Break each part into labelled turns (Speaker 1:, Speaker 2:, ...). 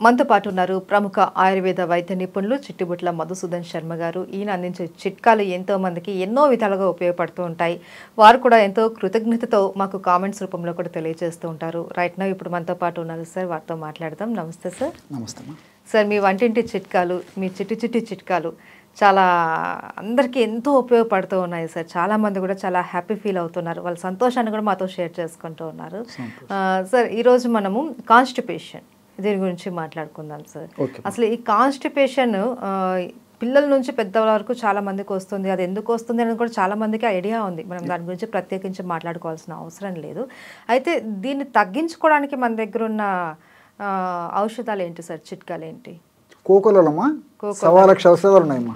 Speaker 1: మనతో పాటు ఉన్నారు ప్రముఖ ఆయుర్వేద వైద్య నిపుణులు చిట్టిబుట్ల మధుసూదన్ శర్మ గారు. ఈయన అందించే చిట్కాలు ఎంతో మందికి ఎన్నో విధాలుగా ఉపయోగపడుతూ ఉంటాయి. వారు కూడా ఎంతో కృతజ్ఞతతో మాకు కామెంట్స్ రూపంలో కూడా తెలియజేస్తూ ఉంటారు. రైట్ నౌ ఇప్పుడు మనతో పాటు ఉన్నారు సార్, వారితో మాట్లాడదాం. నమస్తే సార్.
Speaker 2: నమస్తే
Speaker 1: సార్, మీ వంటింటి చిట్కాలు, మీ చిట్టి చిట్కాలు చాలా అందరికీ ఎంతో ఉపయోగపడుతూ ఉన్నాయి సార్. చాలామంది కూడా చాలా హ్యాపీ ఫీల్ అవుతున్నారు, వాళ్ళ సంతోషాన్ని కూడా మాతో షేర్ చేసుకుంటూ ఉన్నారు. సార్, ఈరోజు మనము కాన్స్టిపేషన్ దీని గురించి మాట్లాడుకుందాం సార్. అసలు ఈ కాన్స్టిపేషన్ పిల్లల నుంచి పెద్దల వరకు చాలా మందికి వస్తుంది. అది ఎందుకు వస్తుంది అనేది కూడా చాలా మందికి ఐడియా ఉంది. మనం దాని గురించి ప్రత్యేకించి మాట్లాడుకోవాల్సిన అవసరం లేదు. అయితే దీన్ని తగ్గించుకోవడానికి మన దగ్గర ఉన్న ఔషధాలు ఏంటి సార్, చిట్కాలు ఏంటి?
Speaker 2: కోకోలమ్మా 1,00,000 ఔషధాలు ఉన్నాయమ్మా.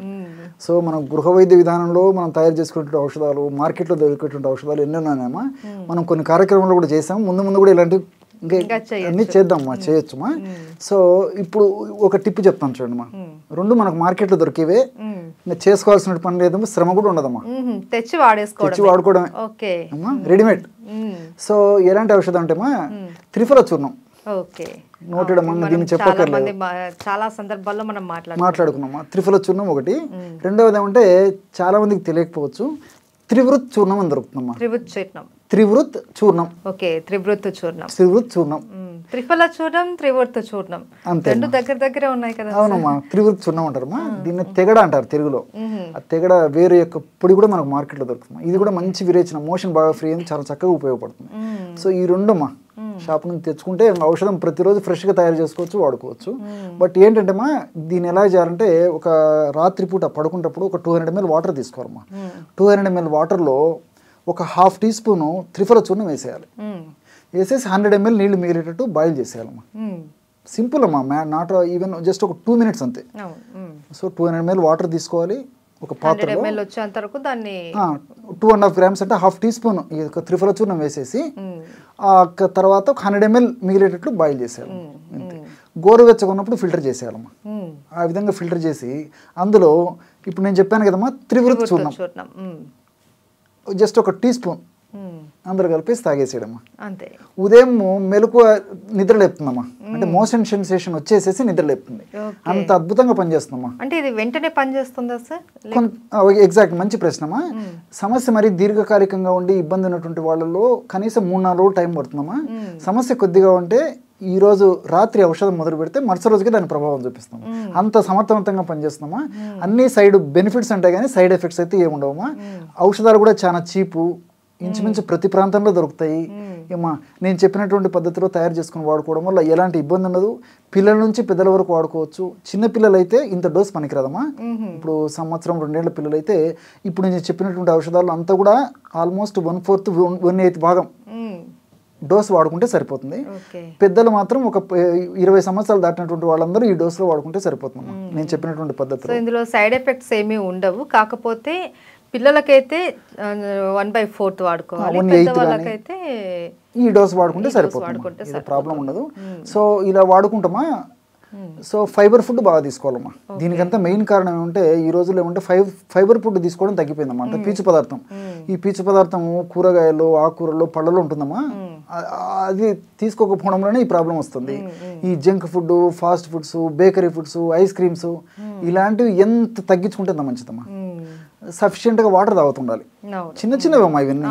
Speaker 2: సో మనం గృహ వైద్య విధానంలో మనం తయారు చేసుకునే ఔషధాలు, మార్కెట్లో దొరికేటువంటి ఔషధాలు ఎన్ని ఉన్నాయమ్మా. మనం కొన్ని కార్యక్రమాలు కూడా చేసాం. ముందు కూడా ఇలాంటి అన్నీ చేద్దామమ్మా, చేయొచ్చుమా. సో ఇప్పుడు ఒక టిప్ చెప్తాను చూడండిమా. 2 మనకు మార్కెట్లో దొరికేవే, చేసుకోవాల్సిన పని లేదమ్మా, శ్రమ కూడా ఉండదమ్మా.
Speaker 1: తెచ్చి వాడుకోవడమే
Speaker 2: అమ్మా, రెడీమేడ్. సో ఎలాంటి ఔషధం అంటేమా త్రిఫల చూర్ణం. నోటెడ్ అమ్మ, దీన్ని చెప్పక్కర్లేదు,
Speaker 1: చాలా సందర్భాల్లో మనం
Speaker 2: మాట్లాడుకున్నామా. త్రిఫల చూర్ణం ఒకటి. రెండవది ఏమంటే చాలా మందికి తెలియకపోవచ్చు, త్రివృత్ చూర్ణం అని దొరుకుతుందమ్మా. త్రివృత్ చూర్ణం. త్రివృత్ చూర్ణం,
Speaker 1: త్రిఫల చూర్ణం, త్రివృత్ చూర్ణం అంతే, రెండు దగ్గరే ఉన్నాయి కదా.
Speaker 2: అవునమ్మా, త్రివృత్ చూర్ణం అంటారమ్మా. దీన్ని తెగడ అంటారు తెలుగులో. ఆ తెగడ వేరే యొక్క పొడి కూడా మనకు మార్కెట్లో దొరుకుతుంది. ఇది కూడా మంచి విరేచన, మోషన్ బాగా ఫ్రీ అని చాలా చక్కగా ఉపయోగపడుతుంది. సో ఈ 2 అమ్మా షాప్ నుంచి తెచ్చుకుంటే ఔషధం ప్రతిరోజు ఫ్రెష్గా తయారు చేసుకోవచ్చు, వాడుకోవచ్చు. బట్ ఏంటంటేమా దీన్ని ఎలా చేయాలంటే, ఒక రాత్రిపూట పడుకున్నప్పుడు ఒక 200 ml వాటర్ తీసుకోవాలమ్మా. 200 ml వాటర్లో ఒక 1/2 టీ స్పూను త్రిఫల చూర్ణం వేసేయాలి. వేసేసి 100 ml నీళ్లు మిగిలేటట్టు బాయిల్ చేసేయాలమ్మా. సింపుల్ అమ్మా, నాట్ ఈవెన్ జస్ట్ ఒక 2 minutes అంతే. సో 200 ml వాటర్ తీసుకోవాలి. ఒక పాత్రలో 2.5 grams అంటే 1/2 టీ స్పూన్ ఈ త్రిఫల చూర్ణం వేసేసి ఆ తర్వాత 100 ml మిగిలేటట్లు బాయిల్ చేసేయాలి. గోరువెచ్చగా ఉన్నప్పుడు ఫిల్టర్ చేసేయాలమ్మా. ఆ విధంగా ఫిల్టర్ చేసి అందులో ఇప్పుడు నేను చెప్పాను కదమ్మా త్రివృత్ చూర్ణం జస్ట్ ఒక టీ స్పూన్ అందరూ కలిపేసి తాగేసేయడమ్మా.
Speaker 1: అంతే.
Speaker 2: ఉదయం మెలకువ నిద్ర లేపుతుందమ్మా, అంటే మోషన్ సెన్సేషన్ వచ్చేసేసి నిద్ర లేపుతుంది. అంత అద్భుతంగా పనిచేస్తుందమ్మా.
Speaker 1: అంటే ఇది వెంటనే పనిచేస్తుందా సార్?
Speaker 2: ఎగ్జాక్ట్, మంచి ప్రశ్నమ్మా. సమస్య మరి దీర్ఘకాలికంగా ఉండి ఇబ్బంది ఉన్నటువంటి వాళ్ళలో కనీసం 3-4 రోజులు టైం పడుతుందమ్మా. సమస్య కొద్దిగా ఉంటే ఈ రోజు రాత్రి ఔషధం మొదలు పెడితే మరుసటి రోజుకి దాని ప్రభావం చూపిస్తాం. అంత సమర్థవంతంగా పనిచేస్తున్నామా. అన్ని సైడ్ బెనిఫిట్స్ ఉంటాయి కానీ సైడ్ ఎఫెక్ట్స్ అయితే ఏముండవమ్మా. ఔషధాలు కూడా చాలా చీపు, ఇంచుమించు ప్రతి ప్రాంతంలో దొరుకుతాయి. ఏమా నేను చెప్పినటువంటి పద్ధతిలో తయారు చేసుకుని వాడుకోవడం వల్ల ఎలాంటి ఇబ్బంది ఉండదు. పిల్లల నుంచి పెద్దల వరకు వాడుకోవచ్చు. చిన్న పిల్లలు అయితే ఇంత డోస్ పనికిరాదమ్మా. ఇప్పుడు 1-2 ఏళ్ల పిల్లలు అయితే ఇప్పుడు నేను చెప్పినటువంటి ఔషధాలు అంతా కూడా ఆల్మోస్ట్ 1/4 1/8 భాగం డోస్ వాడుకుంటే సరిపోతుంది. పెద్దలు మాత్రం ఒక 20 సంవత్సరాలు దాటినటువంటి వాళ్ళందరూ ఈ డోస్లో వాడుకుంటే సరిపోతుంది నేను చెప్పినటువంటి పద్ధతిలో.
Speaker 1: ఇందులో సైడ్ ఎఫెక్ట్స్ ఏమీ ఉండవు. కాకపోతే పిల్లలకైతే 1/4 వాడుకోవాలి, పెద్దవాళ్ళకైతే
Speaker 2: ఈ డోస్ వాడుకుంటే సరిపోతుంది, ప్రాబ్లం ఉండదు. సో ఇలా వాడుకుంటామా. సో ఫైబర్ ఫుడ్ బాగా తీసుకోవాలమ్మా. దీనికంతా మెయిన్ కారణం ఏమంటే ఈ రోజుల్లో ఏమంటే ఫైబర్ ఫుడ్ తీసుకోవడం తగ్గిపోయిందమ్మా. అంటే పీచు పదార్థం, ఈ పీచు పదార్థము కూరగాయలు, ఆకుకూరల్లో, పళ్ళలో ఉంటుందమ్మా. అది తీసుకోకపోవడంలోనే ఈ ప్రాబ్లం వస్తుంది. ఈ junk food, fast foods, bakery foods, ice creams ఇలాంటివి ఎంత తగ్గించుకుంటే మంచిదమ్మా. సఫిషియెంట్గా వాటర్ తాగుతుండాలి. చిన్నవమ్మా ఇవన్నీ.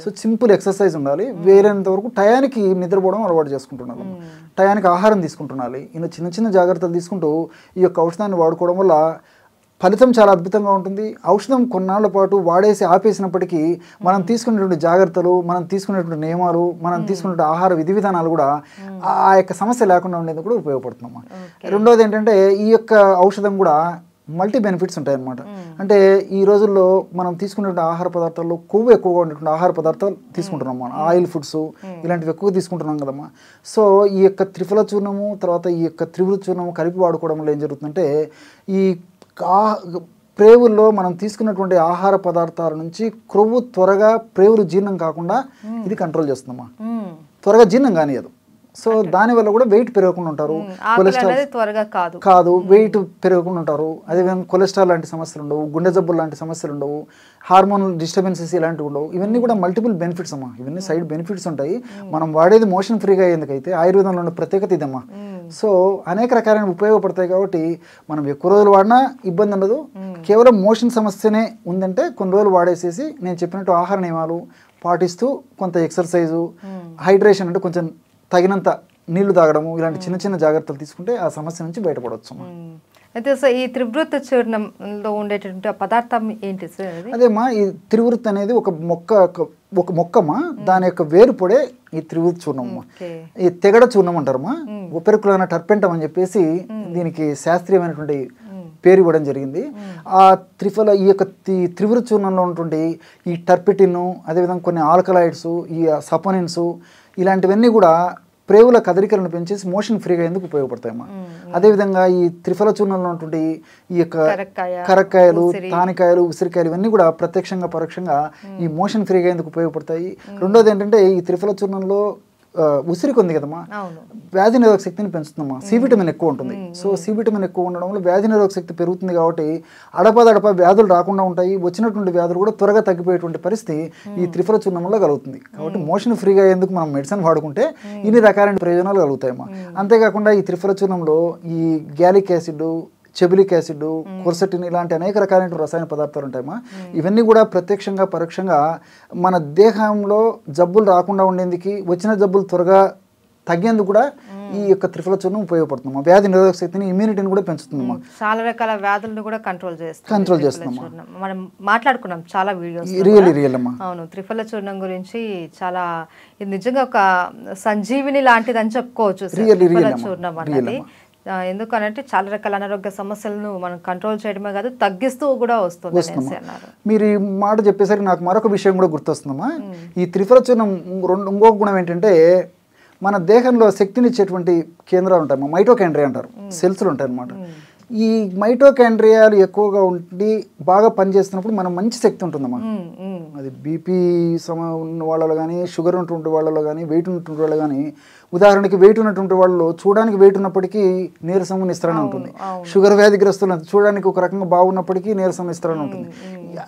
Speaker 2: సో సింపుల్ ఎక్సర్సైజ్ ఉండాలి. వేరేంత వరకు టయానికి నిద్రపోవడం అలవాటు చేసుకుంటున్నాను, టయానికి ఆహారం తీసుకుంటున్నాలి. ఇలా చిన్న జాగ్రత్తలు తీసుకుంటూ ఈ యొక్క ఔషధాన్ని వాడుకోవడం వల్ల ఫలితం చాలా అద్భుతంగా ఉంటుంది. ఔషధం కొన్నాళ్ల పాటు వాడేసి ఆపేసినప్పటికీ మనం తీసుకునేటువంటి జాగ్రత్తలు, మనం తీసుకునేటువంటి నియమాలు, మనం తీసుకునే ఆహార విధి విధానాలు కూడా ఆ యొక్క సమస్య లేకుండా ఉండేది కూడా ఉపయోగపడుతుందమ్మా. రెండోది ఏంటంటే ఈ యొక్క ఔషధం కూడా మల్టీ బెనిఫిట్స్ ఉంటాయి అన్నమాట. అంటే ఈ రోజుల్లో మనం తీసుకునే ఆహార పదార్థాల్లో కొవ్వు ఎక్కువగా ఉండేటువంటి ఆహార పదార్థాలు తీసుకుంటున్నాం మనం. ఆయిల్ ఫుడ్స్ ఇలాంటివి ఎక్కువ తీసుకుంటున్నాం కదమ్మా. సో ఈ యొక్క త్రిఫల చూర్ణము తర్వాత ఈ యొక్క త్రివృత్ చూర్ణము కలిపి వాడుకోవడం వల్ల ఏం జరుగుతుందంటే ఈ ప్రేవుల్లో మనం తీసుకున్నటువంటి ఆహార పదార్థాల నుంచి క్రొవ్వు త్వరగా ప్రేవులు జీర్ణం కాకుండా ఇది కంట్రోల్ చేస్తుందమ్మా. త్వరగా జీర్ణం కానియదు. సో దానివల్ల కూడా వెయిట్ పెరగకుండా ఉంటారు,
Speaker 1: త్వరగా
Speaker 2: కాదు వెయిట్ పెరగకుండా ఉంటారు. అదేవిధంగా కొలెస్ట్రాల్ లాంటి సమస్యలు ఉండవు, గుండె జబ్బులు లాంటి సమస్యలు ఉండవు, హార్మోనల్ డిస్టర్బెన్సెస్ ఇలాంటివి ఉండవు. ఇవన్నీ కూడా మల్టిపుల్ బెనిఫిట్స్ అమ్మా, ఇవన్నీ సైడ్ బెనిఫిట్స్ ఉంటాయి. మనం వాడేది మోషన్ ఫ్రీగా అయ్యేందుకైతే ఆయుర్వేదంలో ఉన్న ప్రత్యేకత ఇదమ్మా. సో అనేక రకాలైన ఉపయోగపడతాయి కాబట్టి మనం ఎక్కువ రోజులు వాడినా ఇబ్బంది ఉండదు. కేవలం మోషన్ సమస్యనే ఉందంటే కొన్ని రోజులు వాడేసేసి నేను చెప్పినట్టు ఆహార నియమాలు పాటిస్తూ కొంత ఎక్సర్సైజు, హైడ్రేషన్ అంటే కొంచెం తగినంత నీళ్లు తాగడము, ఇలాంటి చిన్న చిన్న జాగ్రత్తలు తీసుకుంటే ఆ సమస్య నుంచి బయటపడవచ్చు.
Speaker 1: అయితే సార్ ఈ త్రివృత్త చూర్ణంలో ఉండేటువంటి పదార్థం ఏంటి సార్?
Speaker 2: అదేమ్మా, ఈ త్రివృత్ అనేది ఒక మొక్కమ్మా, దాని యొక్క వేరు పొడే ఈ త్రివృత్ చూర్ణమ్మా. ఈ తెగడ చూర్ణం అంటారమ్మా, ఉపరికులైన టర్పెంటం అని చెప్పేసి దీనికి శాస్త్రీయమైనటువంటి పేరు ఇవ్వడం జరిగింది. ఆ ఈ యొక్క త్రివృత్ చూర్ణంలో ఉన్నటువంటి ఈ టర్పెటిన్, అదేవిధంగా కొన్ని ఆల్కలాయిడ్స్, ఈ సపోనిన్స్ ఇలాంటివన్నీ కూడా ప్రేవుల కదలికలను పెంచేసి మోషన్ ఫ్రీగా ఎందుకు ఉపయోగపడతాయమ్మా. అదేవిధంగా ఈ త్రిఫల చూర్ణంలో ఉన్నటువంటి ఈ యొక్క కరక్కాయలు, తానికాయలు, ఉసిరికాయలు ఇవన్నీ కూడా ప్రత్యక్షంగా పరోక్షంగా ఈ మోషన్ ఫ్రీగా ఎందుకు ఉపయోగపడతాయి. రెండోది ఏంటంటే ఈ త్రిఫల చూర్ణంలో ఉసిరికి ఉంది కదమ్మా, వ్యాధి నిరోధక శక్తిని పెంచుతుందమ్మా. సి విటమిన్ ఎక్కువ ఉంటుంది. సో సి విటమిన్ ఎక్కువ ఉండడం వల్ల వ్యాధి నిరోధక శక్తి పెరుగుతుంది కాబట్టి అడపదడప వ్యాధులు రాకుండా ఉంటాయి. వచ్చినటువంటి వ్యాధులు కూడా త్వరగా తగ్గిపోయేటువంటి పరిస్థితి ఈ త్రిఫల చూర్ణంలో కలుగుతుంది. కాబట్టి మోషన్ ఫ్రీగా ఎందుకు మనం మెడిసిన్ వాడుకుంటే ఇన్ని రకాలైన ప్రయోజనాలు కలుగుతాయమ్మా. అంతేకాకుండా ఈ త్రిఫల చూర్ణంలో ఈ గ్యాలిక్ యాసిడ్, చెబులిక్ యాసిడ్, కొర్సెటిన్ ఇలాంటి అనేక రకాలైన రసాయన పదార్థాలు ఉంటాయమ్మా. ఇవన్నీ కూడా ప్రత్యక్షంగా పరోక్షంగా మన దేహంలో జబ్బులు రాకుండా ఉండేందుకు, వచ్చిన జబ్బులు త్వరగా తగ్గేందుకు కూడా ఈ యొక్క త్రిఫల చూర్ణం ఉపయోగపడుతుందమ్మా. వ్యాధి నిరోధక శక్తిని, ఇమ్యూనిటీని కూడా పెంచుతుందమ్మా.
Speaker 1: చాలా రకాల వ్యాధులను కూడా కంట్రోల్ చేస్తుందమ్మా. మనం మాట్లాడుకున్నాం చాలా వీడియోస్.
Speaker 2: రియల్ అమ్మా.
Speaker 1: అవును, త్రిఫల చూర్ణం గురించి చాలా, ఇది నిజంగా ఒక సంజీవిని లాంటిది అని చెప్పుకోవచ్చు త్రిఫల చూర్ణం అనేది. ఎందుకనంటే చాలా రకాల అనారోగ్య సమస్యలను మనం కంట్రోల్ చేయడమే కాదు, తగ్గిస్తూ కూడా వస్తుంది అన్నారు.
Speaker 2: మీరు ఈ మాట చెప్పేసరికి నాకు మరొక విషయం కూడా గుర్తొస్తుందమ్మా. ఈ త్రిఫల చూర్ణం ఇంకొక గుణం ఏంటంటే మన దేహంలో శక్తినిచ్చేటువంటి కేంద్రాలు ఉంటాయి, మైటోకాండ్రియా అంటారు, సెల్స్లు ఉంటాయి అన్నమాట. ఈ మైటోకాండ్రియాలు ఎక్కువగా ఉండి బాగా పనిచేస్తున్నప్పుడు మనం మంచి శక్తి ఉంటుందమ్మా. అది బీపీ ఉన్న వాళ్ళలో కానీ, షుగర్ ఉన్నటువంటి వాళ్ళలో కానీ, వెయిట్ ఉన్నటువంటి వాళ్ళు కానీ, ఉదాహరణకి వెయిట్ ఉన్నటువంటి వాళ్ళు చూడడానికి వెయిట్ ఉన్నప్పటికీ నీరసం, నిస్త్రాణ ఉంటుంది. షుగర్ వ్యాధిగ్రస్తులు చూడడానికి ఒక రకంగా బాగున్నప్పటికీ నీరసం, నిస్త్రాణ ఉంటుంది.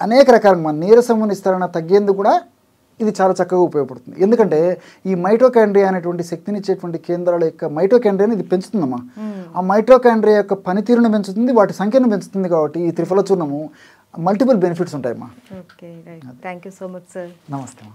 Speaker 2: అనేక రకాలుగా నీరసం, నిస్త్రాణ తగ్గేందుకు కూడా ఇది చాలా చక్కగా ఉపయోగపడుతుంది. ఎందుకంటే ఈ మైటోకాండ్రియా అనేటువంటి శక్తినిచ్చేటువంటి కేంద్రాల యొక్క మైటోకాండ్రియాని ఇది పెంచుతుందమ్మా. ఆ మైటోకాండ్రియా యొక్క పనితీరును పెంచుతుంది, వాటి సంఖ్యను పెంచుతుంది. కాబట్టి ఈ త్రిఫల చూర్ణము మల్టిపుల్ బెనిఫిట్స్ ఉంటాయమ్మా.
Speaker 1: Okay, thank you so much sir.
Speaker 2: నమస్తే.